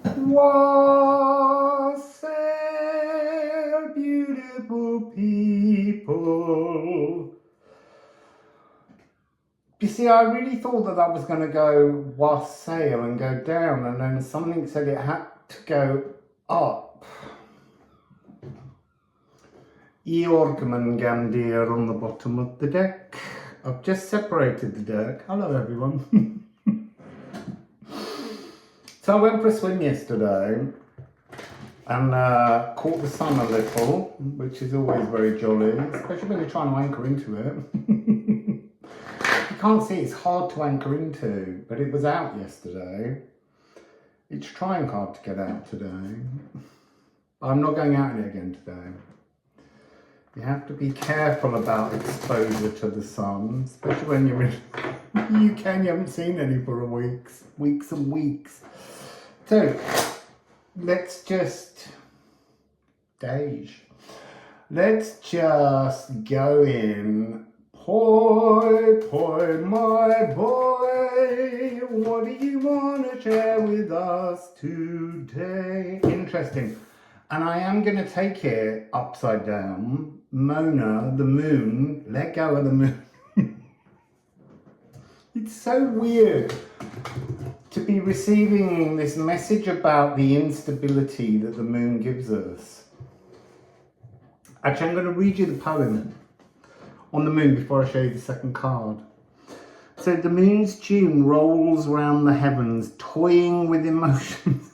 Wassail, beautiful people. You see, I really thought that was going to go wassail and go down, and then something said it had to go up. Eorgman Gandir on the bottom of the deck. I've just separated the deck. Hello, everyone. So I went for a swim yesterday and caught the sun a little, which is always very jolly, especially when you're trying to anchor into it. You can't see, it's hard to anchor into, but it was out yesterday. It's trying hard to get out today. I'm not going out in it again today. You have to be careful about exposure to the sun, especially when you're in the UK and you haven't seen any for weeks and weeks. So let's just let's just go in. Poi, poi, my boy, what do you want to share with us today? Interesting. And I am going to take it upside down. Mona, the moon, let go of the moon. It's so weird to be receiving this message about the instability that the moon gives us. Actually, I'm going to read you the poem on the moon before I show you the second card. So the moon's tune rolls round the heavens, toying with emotions.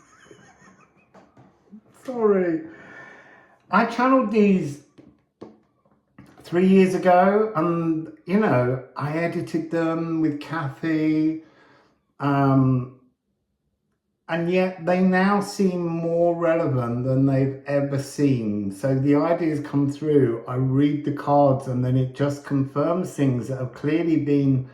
Sorry. I channeled these 3 years ago, and you know, I edited them with Kathy, and yet they now seem more relevant than they've ever seemed. So the ideas come through, I read the cards, and then it just confirms things that have clearly been,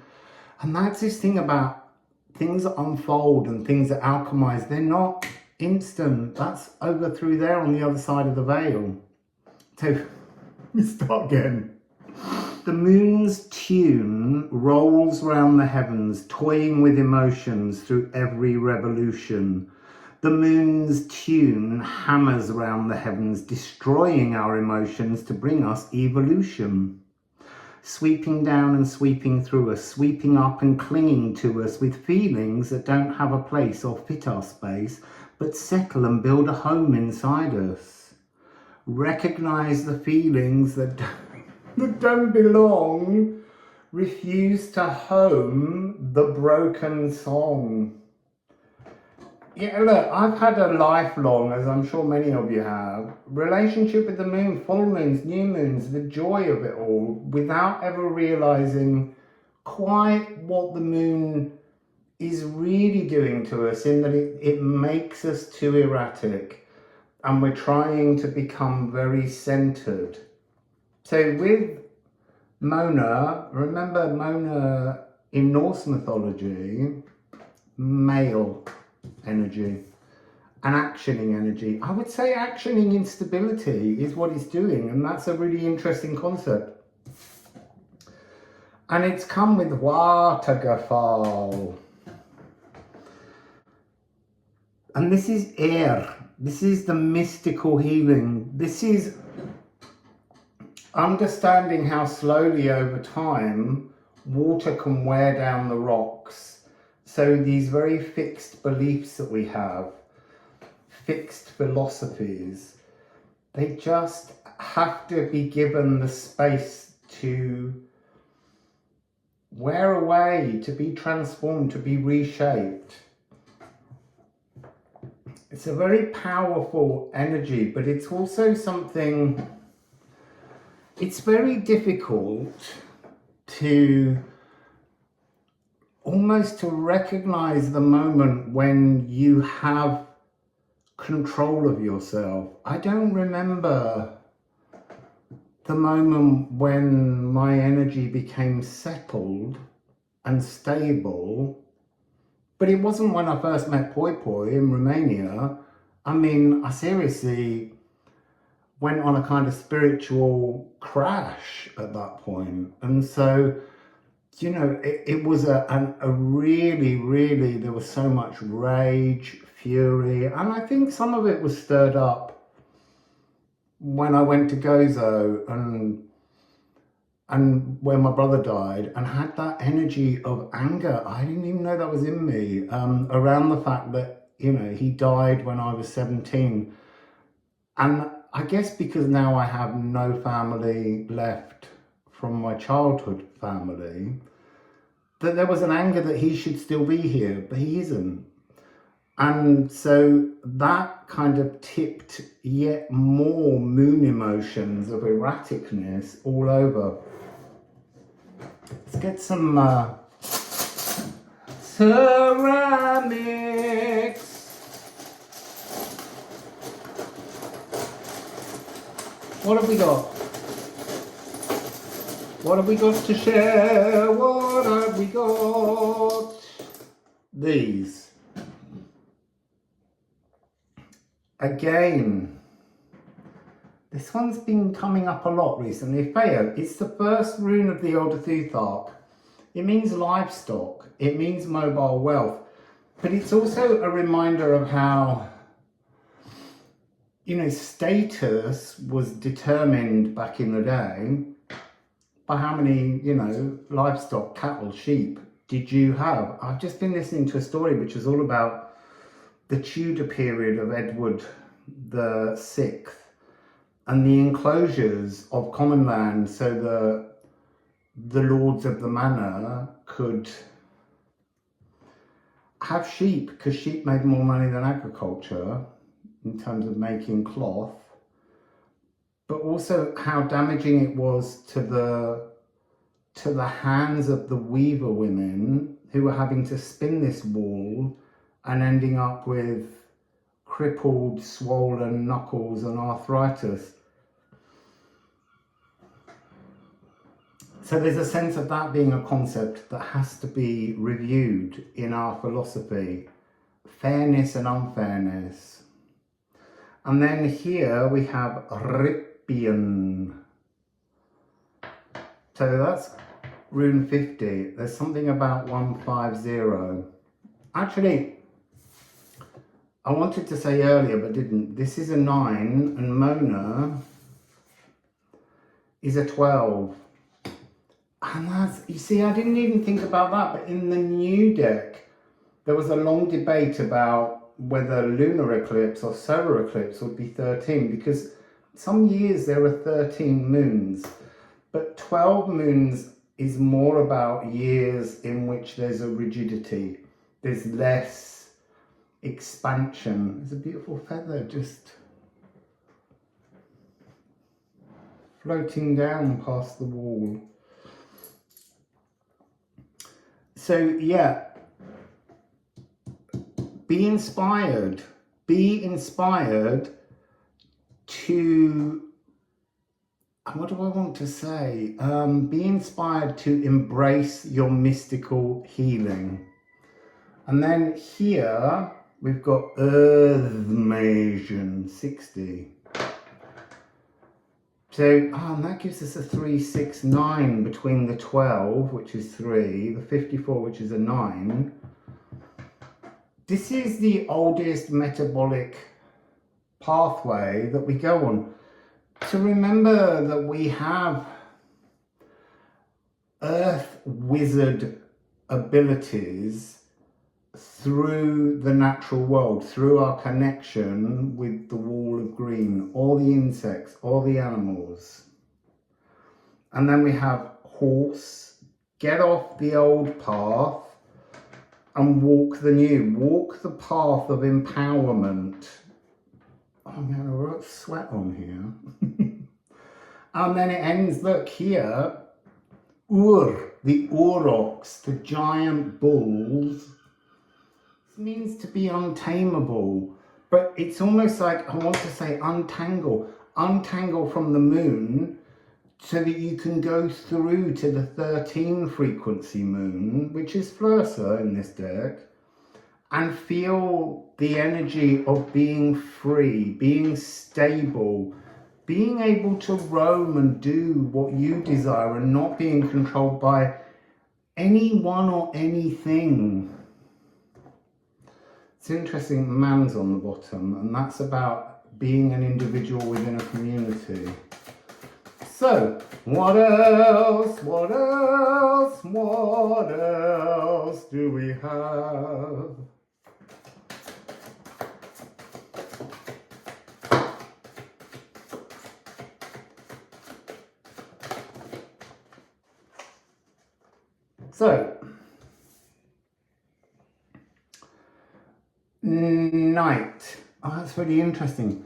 and that's this thing about things that unfold and things that alchemize. They're not instant. That's over through there on the other side of the veil. So let me start again. The moon's tune rolls round the heavens, toying with emotions through every revolution. The moon's tune hammers round the heavens, destroying our emotions to bring us evolution. Sweeping down and sweeping through us, sweeping up and clinging to us with feelings that don't have a place or fit our space, but settle and build a home inside us. Recognize the feelings that don't belong, refuse to home the broken song. Yeah, look, I've had a lifelong, as I'm sure many of you have, relationship with the moon, full moons, new moons, the joy of it all, without ever realizing quite what the moon is really doing to us, in that it makes us too erratic and we're trying to become very centered. So with Mona, remember Mona in Norse mythology, male energy and actioning energy. I would say actioning instability is what it's doing, and that's a really interesting concept. And it's come with Watergafal. And this is air. This is the mystical healing. This is understanding how slowly over time water can wear down the rocks. So these very fixed beliefs that we have, fixed philosophies, they just have to be given the space to wear away, to be transformed, to be reshaped. It's a very powerful energy, but it's also something, it's very difficult to almost to recognize the moment when you have control of yourself. I don't remember the moment when my energy became settled and stable, but it wasn't when I first met Poi Poi in Romania. I mean, I seriously went on a kind of spiritual crash at that point. And so, you know, it was a really, there was so much rage, fury, and I think some of it was stirred up when I went to Gozo and when my brother died, and had that energy of anger. I didn't even know that was in me, around the fact that, you know, he died when I was 17. And I guess because now I have no family left from my childhood family, that there was an anger that he should still be here, but he isn't. And so that kind of tipped yet more moon emotions of erraticness all over. Let's get some ceramics. What have we got? What have we got to share? What have we got? These. Again, this one's been coming up a lot recently. Feo, it's the first rune of the Elder Thuthark. It means livestock. It means mobile wealth. But it's also a reminder of how, you know, status was determined back in the day by how many, you know, livestock, cattle, sheep did you have. I've just been listening to a story which is all about the Tudor period of Edward VI and the enclosures of common land, so the lords of the manor could have sheep, because sheep made more money than agriculture in terms of making cloth, but also how damaging it was to the hands of the weaver women who were having to spin this wool and ending up with crippled, swollen knuckles and arthritis. So there's a sense of that being a concept that has to be reviewed in our philosophy. Fairness and unfairness. And then here we have Rippian. So that's rune 50. There's something about 150. Actually, I wanted to say earlier but didn't. This is a 9 and Mona is a 12. And that's, you see, I didn't even think about that, but in the new deck, there was a long debate about whether lunar eclipse or solar eclipse would be 13, because some years there are 13 moons, but 12 moons is more about years in which there's a rigidity, there's less expansion. There's a beautiful feather just floating down past the wall. So yeah, be inspired to, what do I want to say? Be inspired to embrace your mystical healing. And then here we've got Earth Masion 60. So, and that gives us a 3, 6, 9 between the 12, which is 3, the 54, which is a 9. This is the oldest metabolic pathway that we go on. To remember that we have earth wizard abilities through the natural world, through our connection with the wall of green, all the insects, all the animals. And then we have horse, get off the old path and walk the new, walk the path of empowerment. Oh, I'm getting a real sweat on here. And then it ends, look here, Ur, the aurochs, the giant bulls. Means to be untamable, but it's almost like, I want to say untangle from the moon so that you can go through to the 13 frequency moon, which is Flursa in this deck, and feel the energy of being free, being stable, being able to roam and do what you desire and not being controlled by anyone or anything. It's interesting, man's on the bottom, and that's about being an individual within a community. So, what else do we have? So, night. Oh, that's really interesting.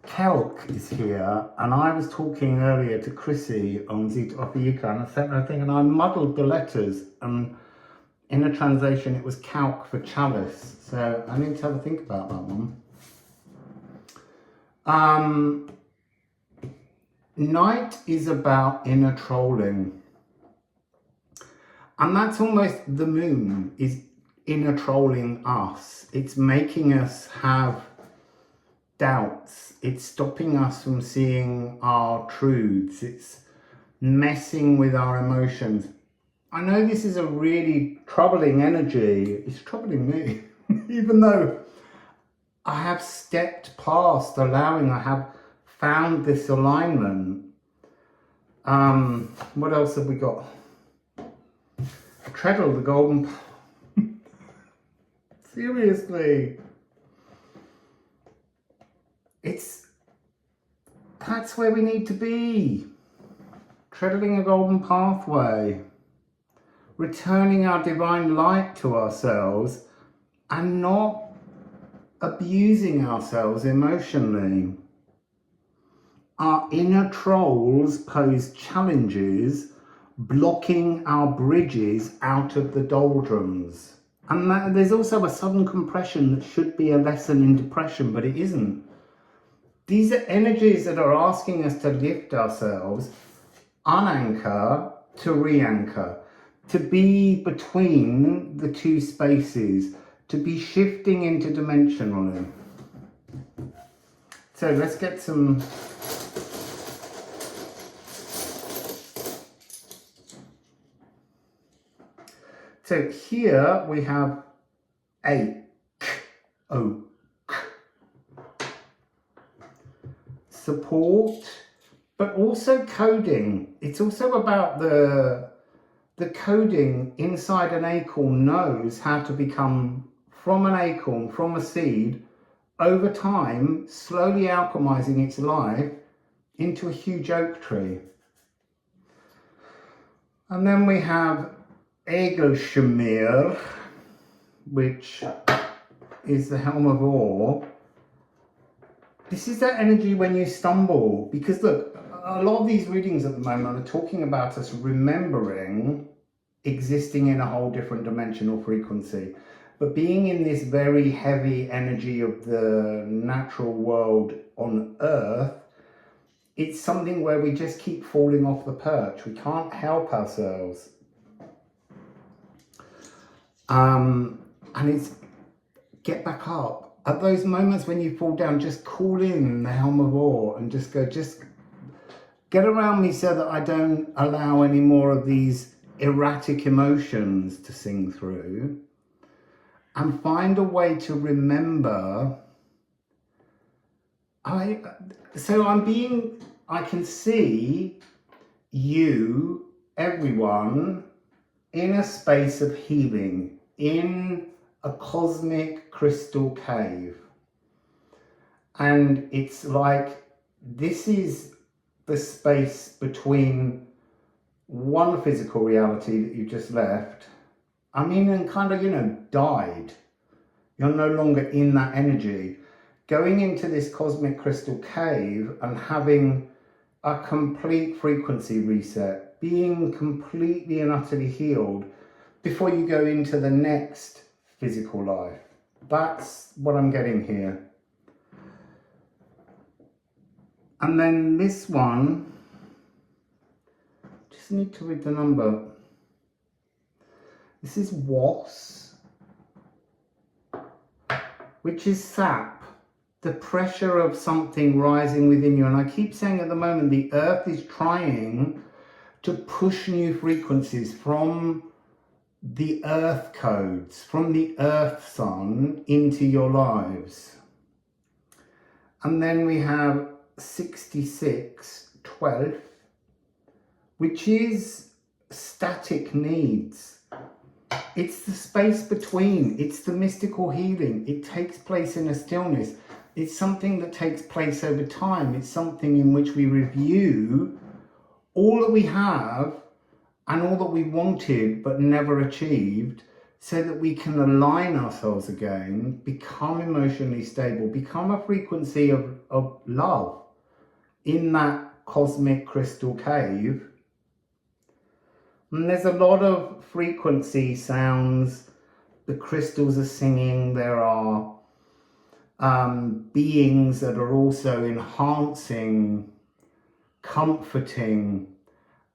Kelk is here, and I was talking earlier to Chrissy on Zit Opiyuka, and I sent her a thing, and I muddled the letters, and in a translation it was calc for chalice, so I need to have a think about that one. Night is about inner trolling, and that's almost the moon is inner trolling us. It's making us have doubts. It's stopping us from seeing our truths. It's messing with our emotions. I know this is a really troubling energy. It's troubling me, even though I have stepped past allowing, I have found this alignment. What else have we got? Treadle, the golden... Seriously. That's where we need to be. Treadling a golden pathway. Returning our divine light to ourselves and not abusing ourselves emotionally. Our inner trolls pose challenges, blocking our bridges out of the doldrums. And there's also a sudden compression that should be a lesson in depression, but it isn't. These are energies that are asking us to lift ourselves, unanchor to re-anchor, to be between the two spaces, to be shifting interdimensionally. So let's get some... So here we have oak. Support, but also coding. It's also about the coding inside an acorn knows how to become from an acorn, from a seed, over time, slowly alchemizing its life into a huge oak tree. And then we have Egelshamir, which is the helm of ore. This is that energy when you stumble, because look, a lot of these readings at the moment are talking about us remembering existing in a whole different dimensional frequency, but being in this very heavy energy of the natural world on Earth, it's something where we just keep falling off the perch. We can't help ourselves. And it's get back up. At those moments when you fall down, just call in the helm of ore and just go, just get around me so that I don't allow any more of these erratic emotions to sing through, and find a way to remember. I can see you, everyone, in a space of healing, in a cosmic crystal cave. And it's like, this is the space between one physical reality that you just left, and kind of, died. You're no longer in that energy. Going into this cosmic crystal cave and having a complete frequency reset, being completely and utterly healed before you go into the next physical life. That's what I'm getting here. And then this one, just need to read the number. This is Was, which is sap, the pressure of something rising within you. And I keep saying at the moment, the earth is trying to push new frequencies from the earth codes from the earth sun into your lives. And then we have 66, 12th, which is static needs. It's the space between, it's the mystical healing. It takes place in a stillness. It's something that takes place over time. It's something in which we review all that we have and all that we wanted but never achieved, so that we can align ourselves again, become emotionally stable, become a frequency of love in that cosmic crystal cave. And there's a lot of frequency sounds. The crystals are singing. There are beings that are also enhancing, comforting,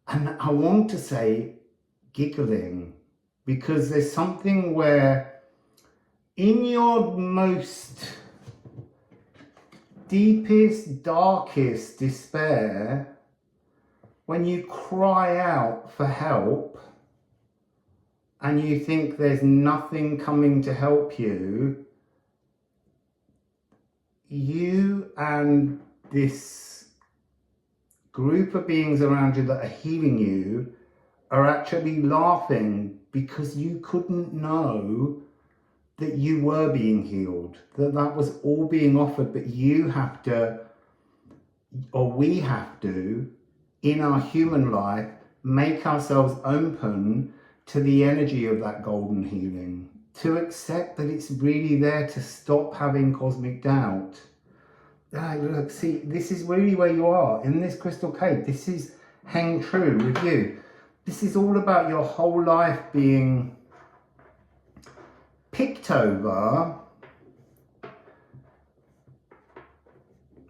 and I want to say giggling, because there's something where in your most deepest, darkest despair, when you cry out for help and you think there's nothing coming to help you, you and this group of beings around you that are healing you are actually laughing because you couldn't know that you were being healed, that was all being offered, but you have to, or we have to, in our human life, make ourselves open to the energy of that golden healing, to accept that it's really there, to stop having cosmic doubt. Look, see, this is really where you are, in this crystal cave. This is hang true with you. This is all about your whole life being picked over,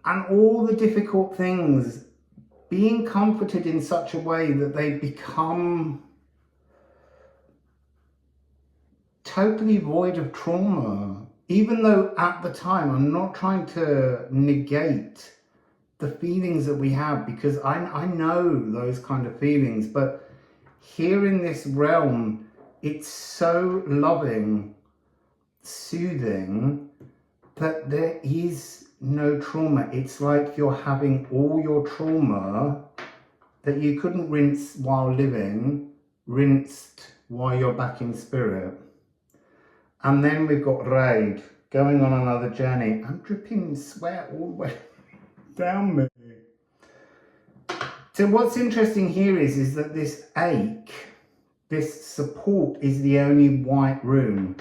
and all the difficult things being comforted in such a way that they become totally void of trauma. Even though at the time, I'm not trying to negate the feelings that we have, because I know those kind of feelings, but here in this realm, it's so loving, soothing, that there is no trauma. It's like you're having all your trauma that you couldn't rinse while living, rinsed while you're back in spirit. And then we've got Raid going on another journey. I'm dripping sweat all the way down me. So what's interesting here is that this ache, this support, is the only white rune.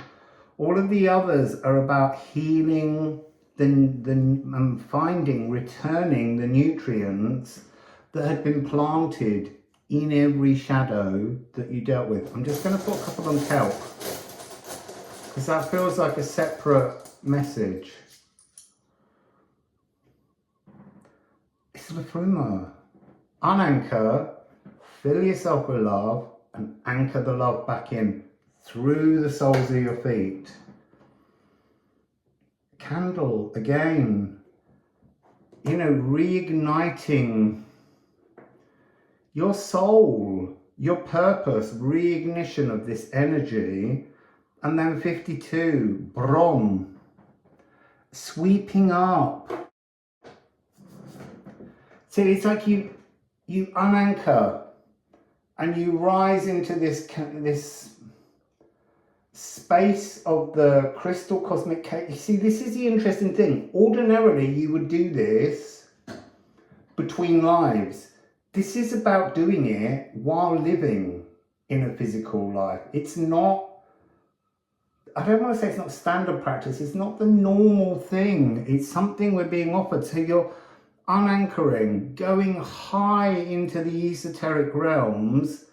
All of the others are about healing, finding, returning the nutrients that had been planted in every shadow that you dealt with. I'm just going to put a couple on kelp, because that feels like a separate message. It's Liffruma. Unanchor, fill yourself with love, and anchor the love back in through the soles of your feet. Candle, again, you know, reigniting your soul, your purpose, reignition of this energy. And then 52, Brom, sweeping up. So it's like you unanchor and you rise into this space of the crystal cosmic cave. You see, this is the interesting thing. Ordinarily, you would do this between lives. This is about doing it while living in a physical life. It's not, I don't want to say it's not standard practice. It's not the normal thing. It's something we're being offered. So you're unanchoring, going high into the esoteric realms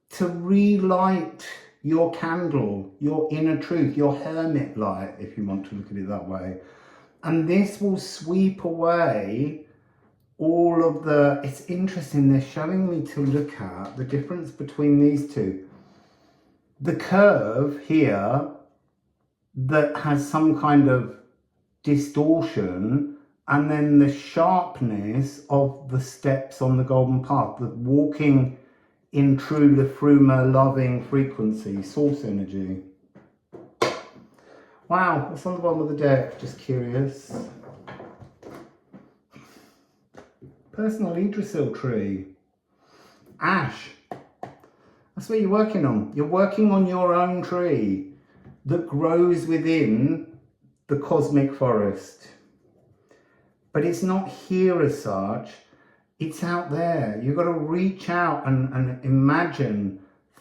to relight your candle, your inner truth, your hermit light, if you want to look at it that way. And this will sweep away all of the, it's interesting, they're showing me to look at the difference between these two. The curve here that has some kind of distortion, and then the sharpness of the steps on the golden path, the walking in true Liffruma loving frequency, source energy. Wow, what's on the bottom of the deck? Just curious. Personal Yggdrasil tree. Ash. That's what you're working on. You're working on your own tree that grows within the cosmic forest. But it's not here as such. It's out there. You've got to reach out and imagine,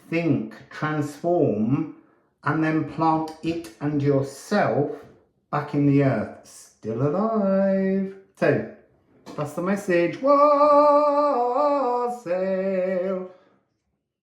think, transform, and then plant it and yourself back in the earth. Still alive. So, that's the message. Wassail.